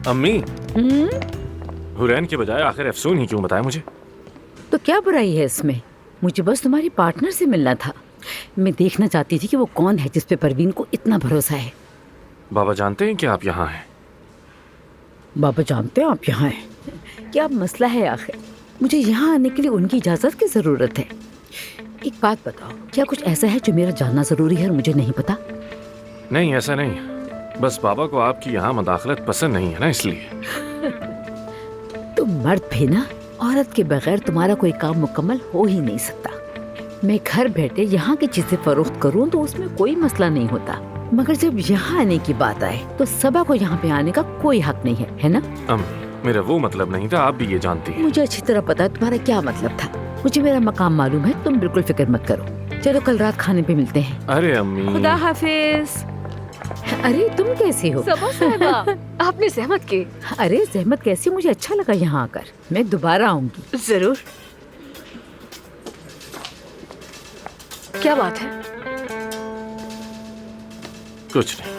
अम्मी, हम्म। हुरैन के बजाय आखिर अफसून ही क्यों बताया मुझे? तो क्या बुराई है इसमें? मुझे बस तुम्हारी पार्टनर से मिलना था। मैं देखना चाहती थी कि वो कौन है जिस पे परवीन को इतना भरोसा है। बाबा जानते हैं कि आप यहाँ हैं? बाबा जानते हैं आप यहाँ हैं? क्या मसला है आखिर? मुझे यहाँ आने के लिए उनकी इजाजत की जरूरत है। एक बात बताओ, क्या कुछ ऐसा है जो मेरा जानना जरूरी है और मुझे नहीं पता? नहीं, ऐसा नहीं। बस बाबा को आपकी यहाँ मदाखलत पसंद नहीं है ना, इसलिए। तुम मर्द भी ना, औरत के बगैर तुम्हारा कोई काम मुकम्मल हो ही नहीं सकता। मैं घर बैठे यहाँ की चीजें फरोख्त करूँ तो उसमें कोई मसला नहीं होता, मगर जब यहाँ आने की बात आए तो सबा को यहाँ पे आने का कोई हक नहीं है ना? मेरा वो मतलब नहीं था, आप भी ये जानती हैं। मुझे अच्छी तरह पता है तुम्हारा क्या मतलब था। मुझे मेरा मकाम मालूम है, तुम बिल्कुल फिक्र मत करो। चलो कल रात खाने पे मिलते हैं। अरे अम्मी, खुदा हाफिज। अरे तुम कैसी हो? सबा साहिबा, आपने जहमत की। अरे जहमत कैसी, मुझे अच्छा लगा यहाँ आकर। मैं दोबारा आऊंगी जरूर। क्या बात है? कुछ नहीं।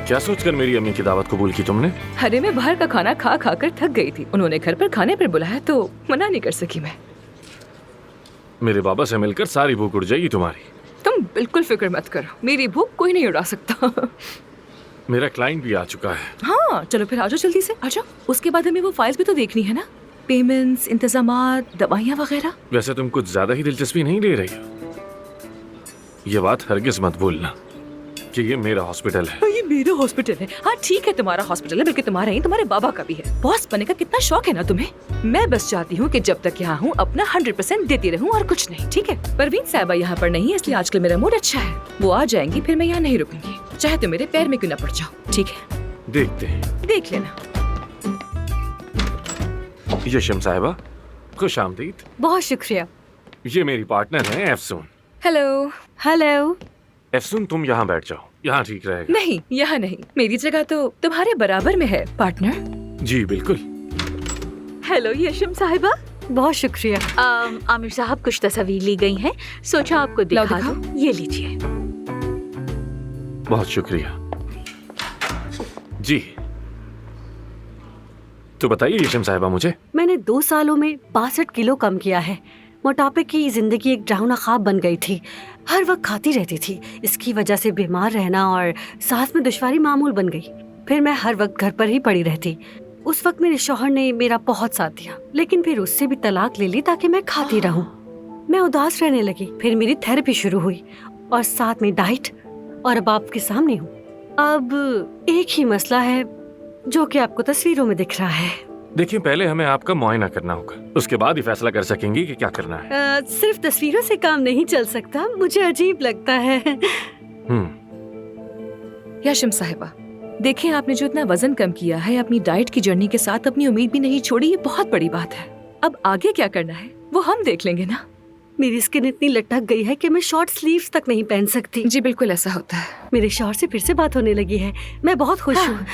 क्या सोचकर मेरी अम्मी की दावत कबूल की तुमने? अरे मैं बाहर का खाना खा खा कर थक गई थी। उन्होंने घर पर खाने पर बुलाया तो मना नहीं कर सकी मैं। मेरे बाबा से मिलकर सारी भूख उड़ जाएगी तुम्हारी। तुम बिल्कुल फिक्र मत करो, मेरी भूख कोई नहीं उड़ा सकता। मेरा क्लाइंट भी आ चुका है। हाँ चलो फिर आ जाओ, जल्दी से आ जाओ। उसके बाद हमें वो फाइल्स भी तो देखनी है ना, पेमेंट्स, इंतजामात, दवाइयाँ वगैरह। वैसे तुम कुछ ज्यादा ही दिलचस्पी नहीं ले रही हो। ये बात हरगिज मत भूलना कि ये मेरा हॉस्पिटल है। ये मेरा हॉस्पिटल है। हाँ ठीक है, तुम्हारा हॉस्पिटल है, बल्कि तुम्हारा ही तुम्हारे बाबा का भी है। बॉस बनने का कितना शौक है ना तुम्हें। मैं बस चाहती हूँ कि जब तक यहाँ हूँ अपना 100% देती रहूँ और कुछ नहीं, ठीक है? परवीन साहिबा यहाँ पर नहीं है, इसलिए आजकल मेरा मूड अच्छा है। वो आ जाएंगी, फिर मैं यहाँ नहीं रुकूंगी, चाहे तो मेरे पैर में क्यों न पड़ जाओ, ठीक है? देखते हैं। देख लेना। यशम साहिबा, खुश आमदीद। बहुत शुक्रिया। ये मेरी पार्टनर है अफसून। हेलो। हेलो। अफसून तुम यहाँ बैठ जाओ, यहाँ ठीक रहेगा। नहीं, यहाँ नहीं, मेरी जगह तो तुम्हारे बराबर में है पार्टनर। जी बिल्कुल। हेलो यशम साहिबा। बहुत शुक्रिया। आमिर साहब, कुछ तस्वीर ली गई हैं, सोचा आपको दिखा दूं। ये लीजिए। बहुत शुक्रिया। जी तो बताइए यशम साहिबा मुझे। मैंने 2 सालों में 62 किलो कम किया है। मोटापे की जिंदगी एक डरावना ख्वाब बन गई थी। हर वक्त खाती रहती थी। इसकी वजह से बीमार रहना और सांस में दुश्वारी मामूल बन गई। फिर मैं हर वक्त घर पर ही पड़ी रहती। उस वक्त मेरे शौहर ने मेरा बहुत साथ दिया, लेकिन फिर उससे भी तलाक ले ली ताकि मैं खाती रहूं। मैं उदास रहने लगी। फिर मेरी थेरेपी शुरू हुई और साथ में डाइट, और अब आपके सामने हूँ। अब एक ही मसला है जो कि आपको तस्वीरों में दिख रहा है। देखिए, पहले हमें आपका मुआयना करना होगा, उसके बाद ही फैसला कर सकेंगे कि क्या करना है। सिर्फ तस्वीरों से काम नहीं चल सकता, मुझे अजीब लगता है। यशम साहिबा, देखिए आपने जो इतना वजन कम किया है, अपनी डाइट की जर्नी के साथ अपनी उम्मीद भी नहीं छोड़ी, ये बहुत बड़ी बात है। अब आगे क्या करना है वो हम देख लेंगे ना। मेरी स्किन इतनी लटक गई है कि मैं शॉर्ट स्लीव्स तक नहीं पहन सकती। जी बिल्कुल ऐसा होता है। मेरे शौहर से फिर से बात होने लगी है। मैं बहुत खुश हूँ,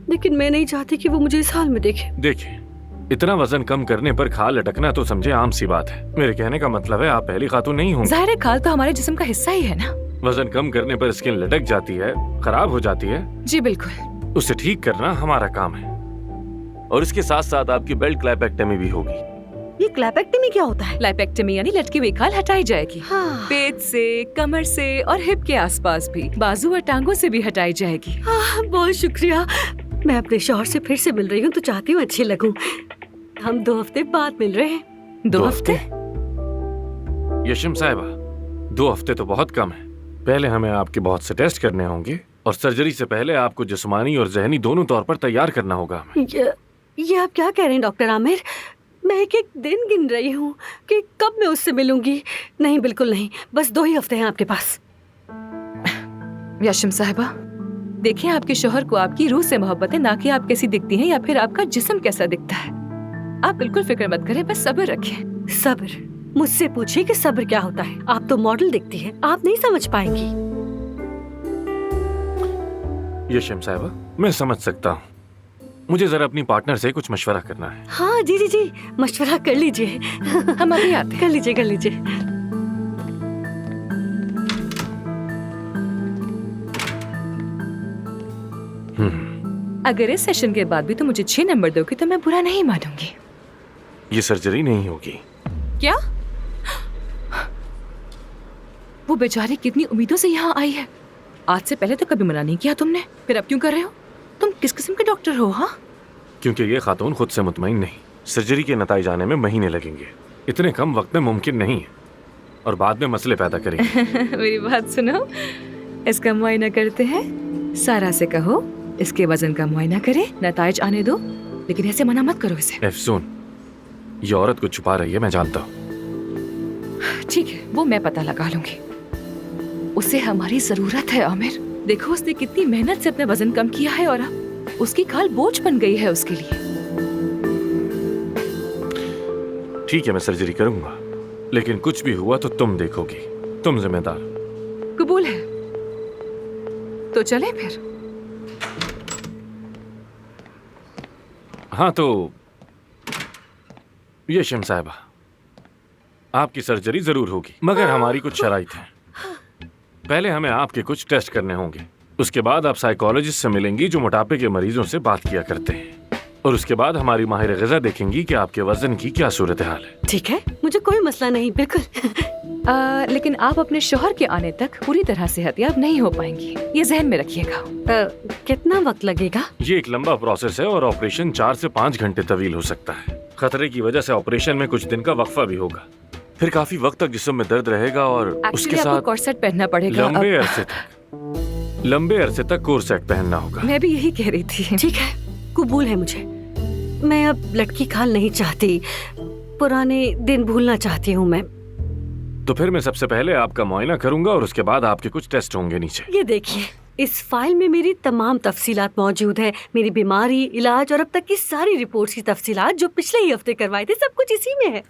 लेकिन मैं नहीं चाहती कि वो मुझे इस हाल में देखे। देखिए, इतना वजन कम करने पर खाल लटकना तो समझे आम सी बात है। मेरे कहने का मतलब है आप पहली खातून नहीं होंगी। जाहिर है, खाल तो हमारे जिस्म का हिस्सा ही है ना। वजन कम करने पर स्किन लटक जाती है, खराब हो जाती है। जी बिल्कुल। उसे ठीक करना हमारा काम है, और इसके साथ साथ आपकी बेल्ट क्लैपेक्टमी भी होगी। ये क्लैपेक्टमी क्या होता है? लाइपेक्टमी यानी लटकी हुई खाल हटाई जाएगी। हाँ। पेट से, कमर से और हिप के आसपास भी, बाजू और टांगों से भी हटाई जाएगी। बहुत शुक्रिया। मैं अपने शौहर से फिर से मिल रही हूँ तो चाहती हूँ अच्छी लगूं। हम 2 हफ्ते बाद मिल रहे हैं। 2 हफ्ते? यशम साहिबा, 2 हफ्ते तो बहुत कम है। पहले हमें आपके बहुत से टेस्ट करने होंगे, और सर्जरी से पहले आपको जिस्मानी और जहनी दोनों तौर पर तैयार करना होगा हमें। ये आप क्या कह रहे हैं डॉक्टर आमिर? मैं एक एक दिन गिन रही हूँ कि कब मैं उससे मिलूंगी। नहीं, बिल्कुल नहीं, बस 2 ही हफ्ते हैं आपके पास। यशम साहिबा, देखिए आपके शोहर को आपकी रूह से मोहब्बत है, ना कि आप कैसी दिखती हैं या फिर आपका जिस्म कैसा दिखता है। आप बिल्कुल फिक्र मत करें, बस सब्र रखें। सब्र? मुझसे पूछिए कि सब्र क्या होता है। आप तो मॉडल दिखती हैं, आप नहीं समझ पाएंगी। यशम साहिबा, मैं समझ सकता हूँ। मुझे जरा अपनी पार्टनर से कुछ मशवरा करना है। हाँ जी जी जी, मशवरा कर लीजिए। हम अभी आते हैं। कर लीजिए। अगर इस सेशन के बाद भी तुम मुझे 6 नंबर दोगे तो मैं बुरा नहीं मानूंगी। ये सर्जरी नहीं होगी। क्या? वो बेचारी कितनी उम्मीदों से यहाँ आई है। आज से पहले तो कभी मना नहीं किया तुमने, फिर अब क्यों कर रहे हो? तुम किस किस्म के डॉक्टर हो? हाँ, क्योंकि ये खातून खुद से मुतमईन नहीं। सर्जरी के नताइज आने में महीने लगेंगे। इतने कम वक्त में मुमकिन नहीं है और बाद में मसले पैदा करेंगे। मेरी बात सुनो, इसका मुआयना करते हैं। सारा से कहो इसके वजन का मुआयना करे, नताइज आने दो, लेकिन ऐसे मना मत करो इसे। एफसून, ये औरत कुछ छुपा रही है, मैं जानता हूँ। ठीक है, वो मैं पता लगा लूंगी। उसे हमारी जरूरत है आमिर। देखो उसने कितनी मेहनत से अपना वजन कम किया है और अब उसकी खाल बोझ बन गई है उसके लिए। ठीक है, मैं सर्जरी करूंगा, लेकिन कुछ भी हुआ तो तुम देखोगी। तुम जिम्मेदार। कबूल है, तो चले फिर। हाँ तो यशम साहिबा, आपकी सर्जरी जरूर होगी, मगर हमारी कुछ शराइत हैं। पहले हमें आपके कुछ टेस्ट करने होंगे। उसके बाद आप साइकोलॉजिस्ट से मिलेंगी जो मोटापे के मरीजों से बात किया करते हैं, और उसके बाद हमारी माहिर ग़िज़ा देखेंगी कि आपके वजन की क्या सूरत हाल है। ठीक है, मुझे कोई मसला नहीं, बिल्कुल। लेकिन आप अपने शौहर के आने तक पूरी तरह सेहतयाब नहीं हो पाएंगी, ये जहन में रखिएगा। कितना वक्त लगेगा? ये एक लंबा प्रोसेस है और ऑपरेशन 4 से 5 घंटे तवील हो सकता है। खतरे की वजह से ऑपरेशन में कुछ दिन का वक्फा भी होगा। फिर काफी वक्त तक जिस्म में दर्द रहेगा और उसके आपको साथ कॉर्सेट पहनना पड़ेगा। लंबे अरसे तक कोर्सेट पहनना होगा। मैं भी यही कह रही थी। ठीक है, कबूल है मुझे। मैं अब लड़की खाल नहीं चाहती, पुराने दिन भूलना चाहती हूँ मैं। तो फिर मैं सबसे पहले आपका मुआयना करूंगा और उसके बाद आपके कुछ टेस्ट होंगे नीचे। ये देखिए, इस फाइल में मेरी तमाम तफसीलात मौजूद है। मेरी बीमारी, इलाज और अब तक की सारी रिपोर्ट्स की तफसीलात जो पिछले ही हफ्ते करवाए थे, सब कुछ इसी में है।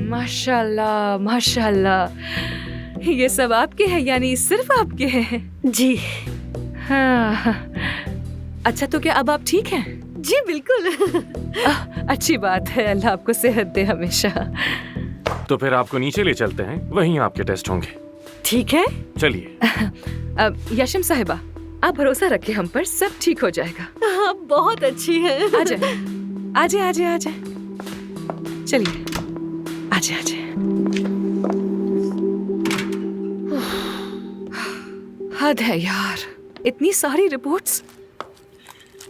माशाल्लाह माशाल्लाह, ये सब आपके हैं, यानी सिर्फ आपके हैं? जी हाँ। अच्छा, तो क्या अब आप ठीक हैं? जी बिल्कुल। अच्छी बात है, अल्लाह आपको सेहत दे हमेशा। तो फिर आपको नीचे ले चलते हैं, वहीं आपके टेस्ट होंगे। ठीक है, चलिए। यशम साहिबा, आप भरोसा रखें हम पर, सब ठीक हो जाएगा। आप बहुत अच्छी हैं। आजा आजा आजा आजा, चलिए आजा आजा। हद है यार, इतनी सारी रिपोर्ट्स।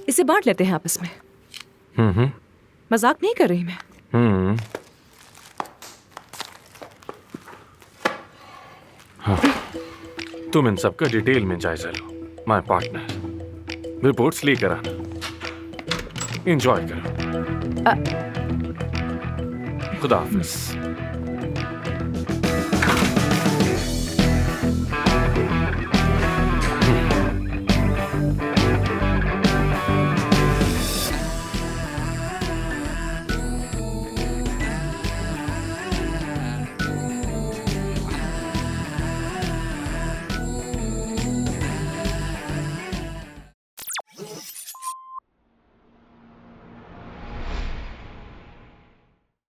इसे बांट लेते हैं आपस में। मजाक नहीं कर रही मैं। हाँ। तुम इन सब का डिटेल में जायजा लो, माय पार्टनर। रिपोर्ट्स लेकर आना, एंजॉय करो। खुदा हाफिज।